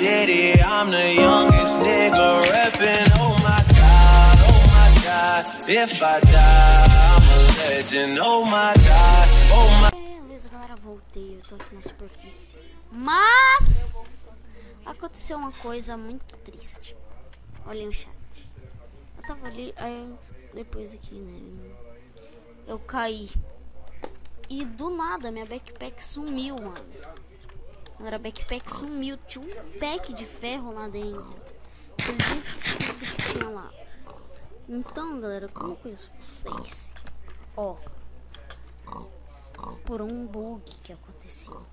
city, I'm the youngest nigga reppin'. Oh my God, if I die, I'm a legend. Oh my God, oh my. Beleza, galera, voltei, eu tô aqui na superfície. Mas aconteceu uma coisa muito triste. Olhem o chat. Eu tava ali, aí depois aqui, né? Eu caí. E do nada minha backpack sumiu, mano. A backpack sumiu. Tinha um pack de ferro lá dentro. Tudo que tinha lá. Então, galera, como eu conheço vocês? Ó. Por um bug que aconteceu.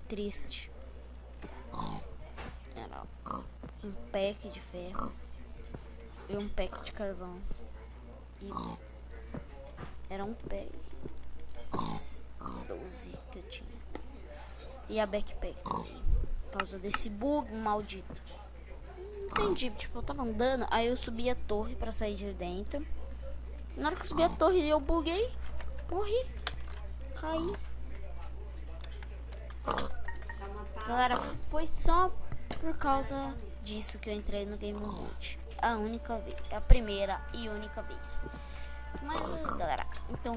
Triste. Era um pack de ferro. E um pack de carvão. E era um pack 12 que eu tinha. E a backpack também. Por causa desse bug maldito. Não entendi, tipo, eu tava andando, aí eu subi a torre pra sair de dentro. Na hora que eu subi a torre eu buguei. Morri. Caí. Galera, foi só por causa disso que eu entrei no Game Mode. A única vez, a primeira e única vez. Mas, galera, então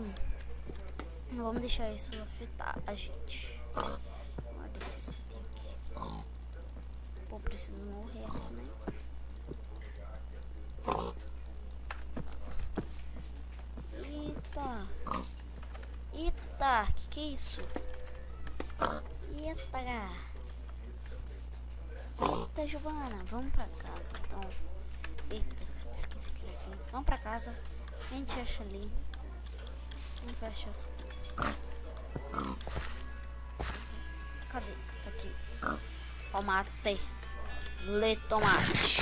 não vamos deixar isso afetar a gente. Guarda esse item aqui. Pô, preciso morrer aqui, né? Eita. Eita, que é isso? Eita. Eita, Giovana, vamos pra casa, então. Eita, aqui. Vamos pra casa. A gente acha ali. A gente vai achar as coisas. Cadê? Tá aqui. Tomate. Lê tomate.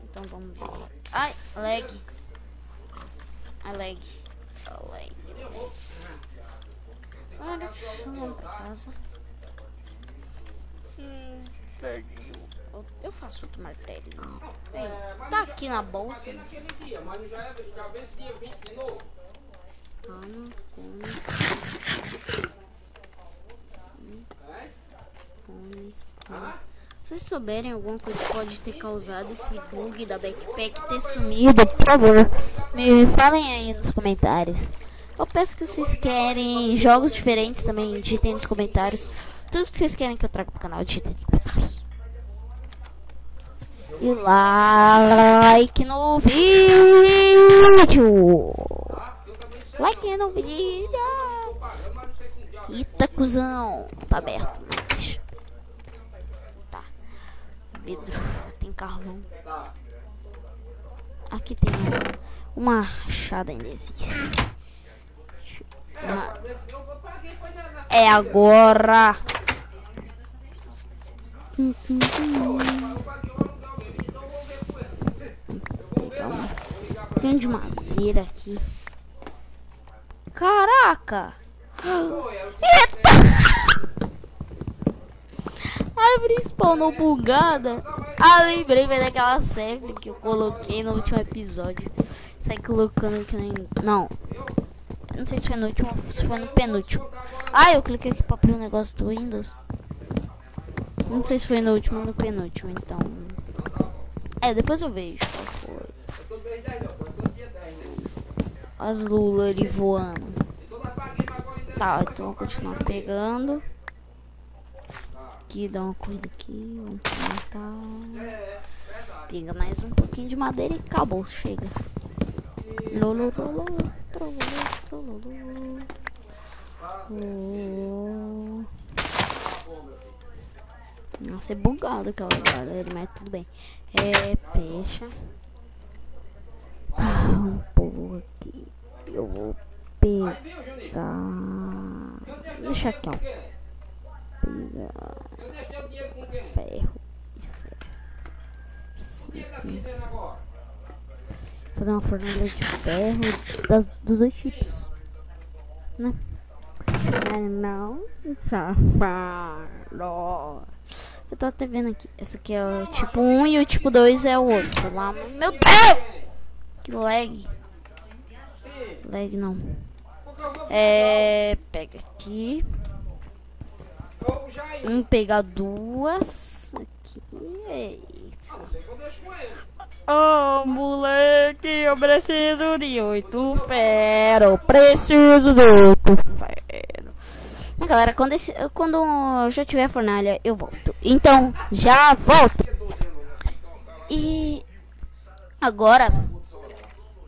Então vamos ver. Ai, lag. Ai, lag. Agora vamos pra casa. Eu faço outro martelo. Tá aqui na bolsa. Calma, come. Se vocês souberem alguma coisa que pode ter causado esse bug da backpack ter sumido, por favor, me falem aí nos comentários. Eu peço que vocês querem jogos diferentes também, digitem nos comentários. Tudo que vocês querem que eu traga pro canal, digitem nos comentários. E like no vídeo. Like no vídeo. Eita, cuzão. Tá aberto, mas... Tá. Vidro. Tem carvão. Aqui tem uma machada ainda existe. É agora. Um pouquinho de madeira aqui. Caraca! Eita! A árvore spawnou bugada. Ah, lembrei, velho, daquela save que eu coloquei no último episódio. Sai colocando aqui na... Não. Eu não sei se foi no último ou se foi no penúltimo. Ah, eu cliquei aqui pra abrir o negócio do Windows. Não sei se foi no último ou no penúltimo, então... É, depois eu vejo qual foi. As lulas ali voando. Tá, então vou continuar pegando. Aqui, dá uma corrida aqui. Vamos comentar. Pega mais um pouquinho de madeira e acabou, chega. Nossa, é bugado aquela galera, mas tudo bem. Fecha. Um pouco aqui. Eu vou pegar. Deixa aqui, ó. Pegar ferro. Fazer uma fornalha de ferro dos dois tipos, né? Não, safado. Eu tô até vendo aqui. Essa aqui é o tipo 1 e o tipo 2 é o outro. Lá, meu Deus! Que lag. Lag não. Pega aqui. Vamos pegar duas. Aqui. Oh, moleque, eu preciso de 8 ferro. Preciso de 8 ferro. Galera, quando eu já tiver a fornalha, eu volto. Então, já volto. E agora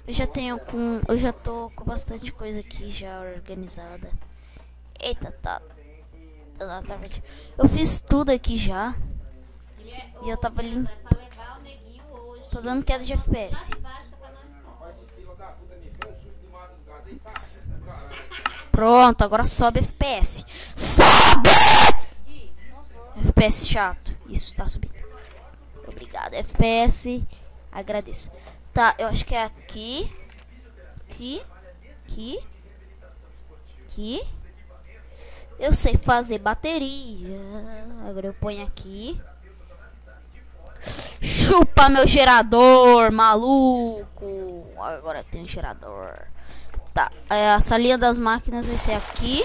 eu já tô com bastante coisa aqui já organizada. Eita, tá. Eu fiz tudo aqui já. E eu tava limpando. Tô dando queda de FPS. Pronto, agora sobe FPS. Sobe! FPS chato. Isso, tá subindo. Obrigado, FPS. Agradeço. Tá, eu acho que é aqui. Aqui. Eu sei fazer bateria. Agora eu ponho aqui. Chupa meu gerador, maluco. Agora tem um gerador. Tá, a salinha das máquinas vai ser aqui.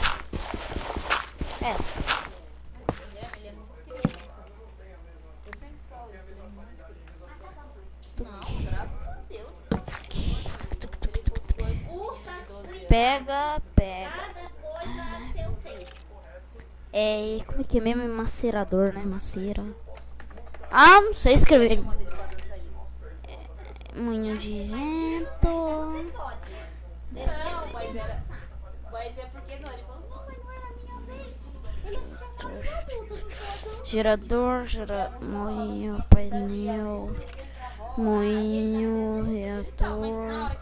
Pega. Como é que é mesmo? Macerador, né? Macera. Ah, não sei escrever. Moinho de vento. Não, mas é porque não, ele falou, não, mas não era a minha vez. Eles chamaram Gerador, moinho, painel, moinho, reator,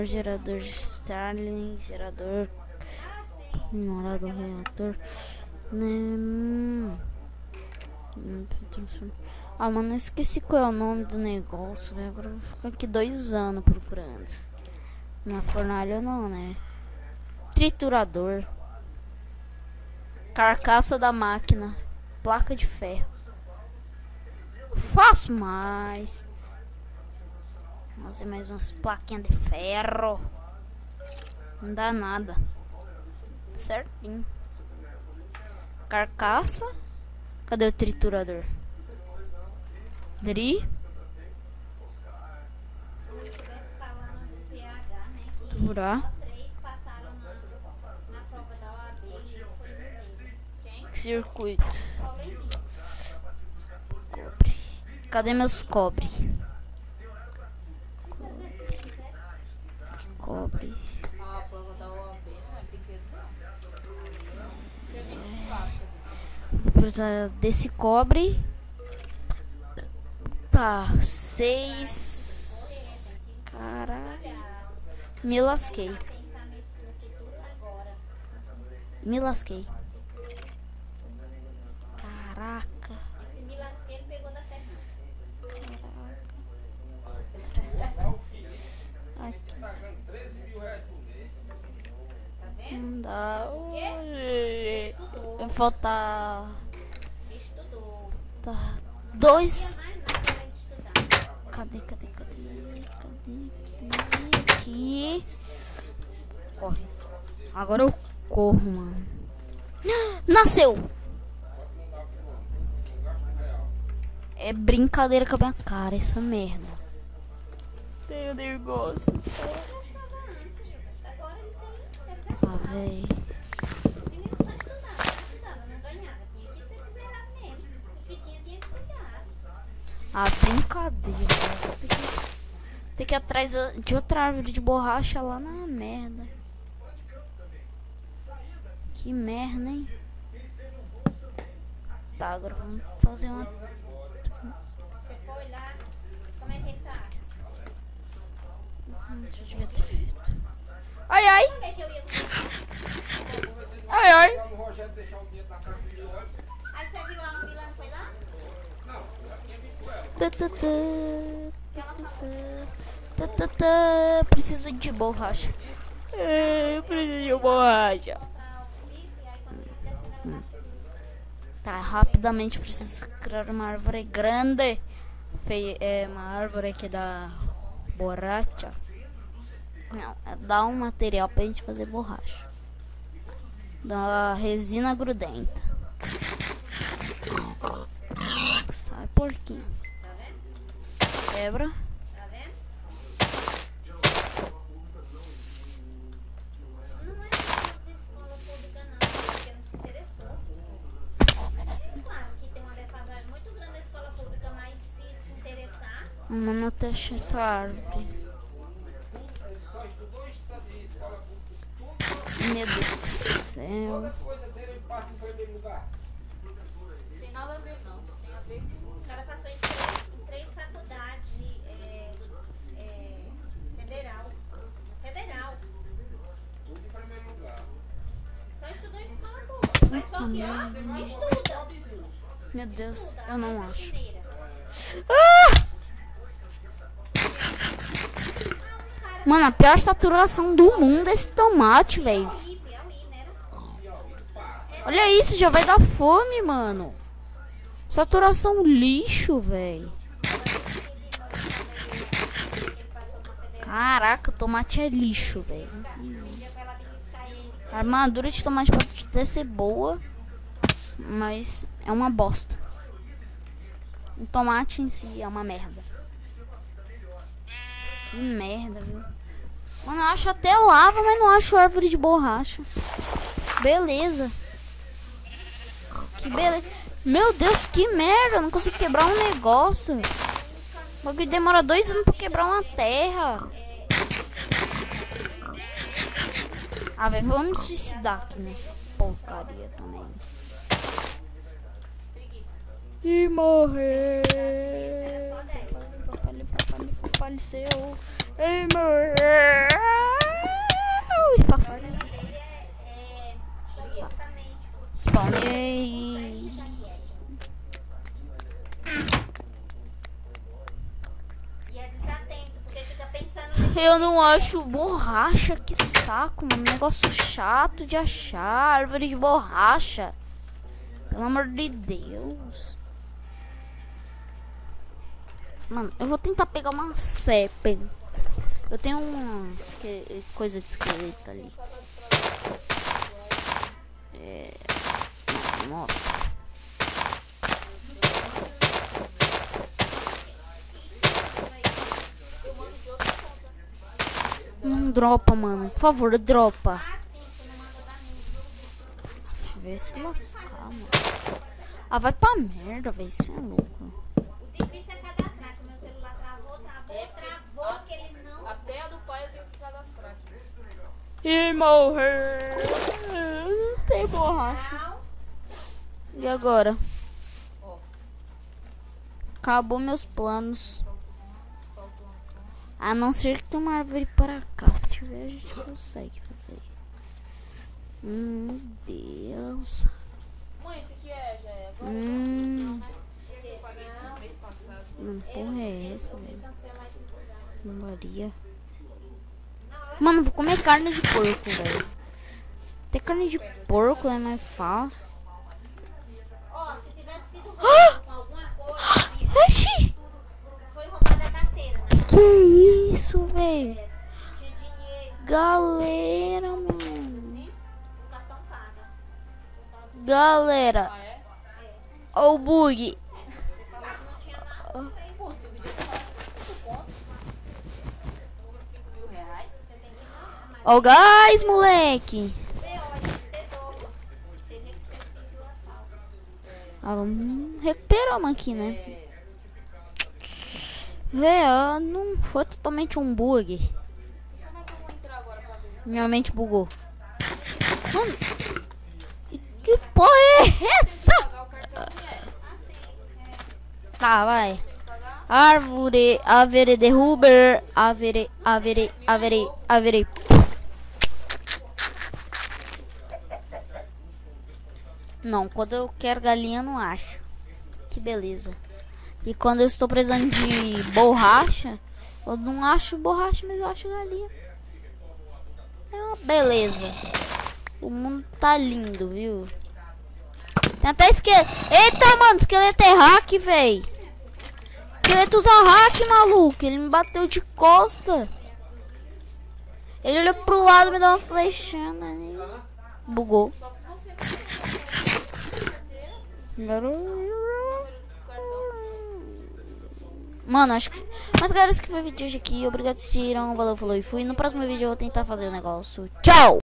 gerador, Starling, gerador, morador, reator. Ah, mano, eu esqueci qual é o nome do negócio, velho. Agora eu vou ficar aqui 2 anos procurando. Não é fornalha não, né? Triturador. Carcaça da máquina. Placa de ferro. Faço mais. Vamos fazer mais umas plaquinhas de ferro. Não dá nada. Certinho. Carcaça. Cadê o triturador? Triturar. Circuito. Cobre. Cadê meus cobre? Cobre. a prova da OAB não é pequeno, não. Vou precisar desse cobre. Tá, 6. Caralho. Me lasquei. Caraca. Esse me lasquei, ele pegou da Fernanda. Aqui. Tá ganhando 13 mil reais por mês. Tá vendo? Não dá. Estudou. Vai faltar. Estudou. Tá. 2. Mais nada além de estudar. Cadê? Aqui. Corre. Agora eu corro, mano. Nasceu! É brincadeira com a minha cara, essa merda. Tenho negócio. Eu estava antes, agora ele tem. Ah, véi. O menino só estudava, não ganhava. Tinha que ser miserável mesmo. O que tinha que cuidar. Ah, brincadeira. Tem que ir atrás de outra árvore de borracha lá na merda. Que merda, hein? Tá, agora vamos fazer uma. Você foi lá, como é que ele tá? Já devia ter feito. Ai! Como é que eu ia Ai! Aí você viu lá no vilão, foi lá? Preciso de borracha. Eu preciso de borracha. Comprar o bife, aí quando ele desce na Tá, rapidamente preciso criar uma árvore grande. Uma árvore que dá borracha. Não, dá um material pra gente fazer borracha. Da resina grudenta. Sai, porquinho. Quebra. Tá vendo? Não é de escola pública não, porque não se interessou. É claro que tem uma defasagem muito grande da escola pública, mas se interessar, Mano, até achei essa árvore. Só estudou de escola pública, Meu Deus do céu. todas as coisas dele ele passa em primeiro lugar. Não tem nada a ver, não. Isso tem a ver com. o cara passou em três faculdades federal. Tudo em primeiro lugar. Só estudou em escola pública. Mas só que, ó, estuda. Meu Deus, eu não acho. Mineira. Mano, a pior saturação do mundo é esse tomate, velho. E Piauí, né? Olha isso, já vai dar fome, mano. Saturação lixo, velho. Caraca, tomate é lixo, velho. A armadura de tomate pode até ser boa, mas é uma bosta. O tomate em si é uma merda. Que merda, viu? Mano, eu acho até lava, mas não acho árvore de borracha. Beleza. Que beleza. Meu Deus, que merda. Eu não consigo quebrar um negócio. O bagulho demora 2 anos pra quebrar uma terra. Ah, velho, vamos me suicidar aqui nessa porcaria também. E morrer. Faleceu. E morrer. Spawnei. E é desatento, porque fica pensando Eu não acho borracha, que saco, mano. Negócio chato de achar. Árvore de borracha. Pelo amor de Deus. Mano, eu vou tentar pegar uma cepa. Eu tenho uma coisa de esqueleto ali. Nossa. Não dropa, mano. Por favor, dropa. Vê se lascar, mano. Ah, vai pra merda, velho. Isso é louco. o difícil é cadastrar, que o meu celular travou, que ele não. Até a do pai eu tenho que cadastrar aqui. E morrer. Não tem borracha. E agora? Acabou meus planos. A não ser que tenha uma árvore para cá. Se tiver, a gente consegue fazer. Meu Deus. Mãe, esse aqui já é agora? Hum. Eu paguei esse no mês passado. Não, porra é essa, velho? Maria. Mano, vou comer carne de porco, velho. Ter carne de porco é mais fácil. Ó, se tivesse sido roubado com alguma coisa, Oxi! foi roubada a carteira, né? Que é isso, velho? Tinha dinheiro, Galera, mano. assim, o cartão paga. Galera. Ah, é? Ó o bug. Você falou que não tinha nada, Putz, eu podia ter falado que tinha 5 conto. Tinha 5 mil reais. você tem que pagar, mas Ó o gás, moleque. ter dobro. Teria que ter sido o assalto. Ah, recuperamos aqui, né? Véi, não foi totalmente um bug. Como é que eu vou entrar agora pra ver se Minha mente bugou. Mano, que porra é essa? pagar o cartão não é? Tá, vai. Tem que pagar? Árvore, avere derruber, avere. Não, quando eu quero galinha eu não acho. Que beleza. E quando eu estou precisando de borracha, eu não acho borracha, mas eu acho galinha. É uma beleza. O mundo tá lindo, viu? Tem até esqueleto. Eita, mano, esqueleto é hack, véi. Esqueleto usa hack, maluco. Ele me bateu de costa. Ele olhou pro lado e me deu uma flechada. Né? Bugou. Só se Mano, acho que... Mas galera, esse que foi o vídeo de hoje aqui. Obrigado por assistiram. Valeu, falou e fui. No próximo vídeo eu vou tentar fazer o negócio. Tchau!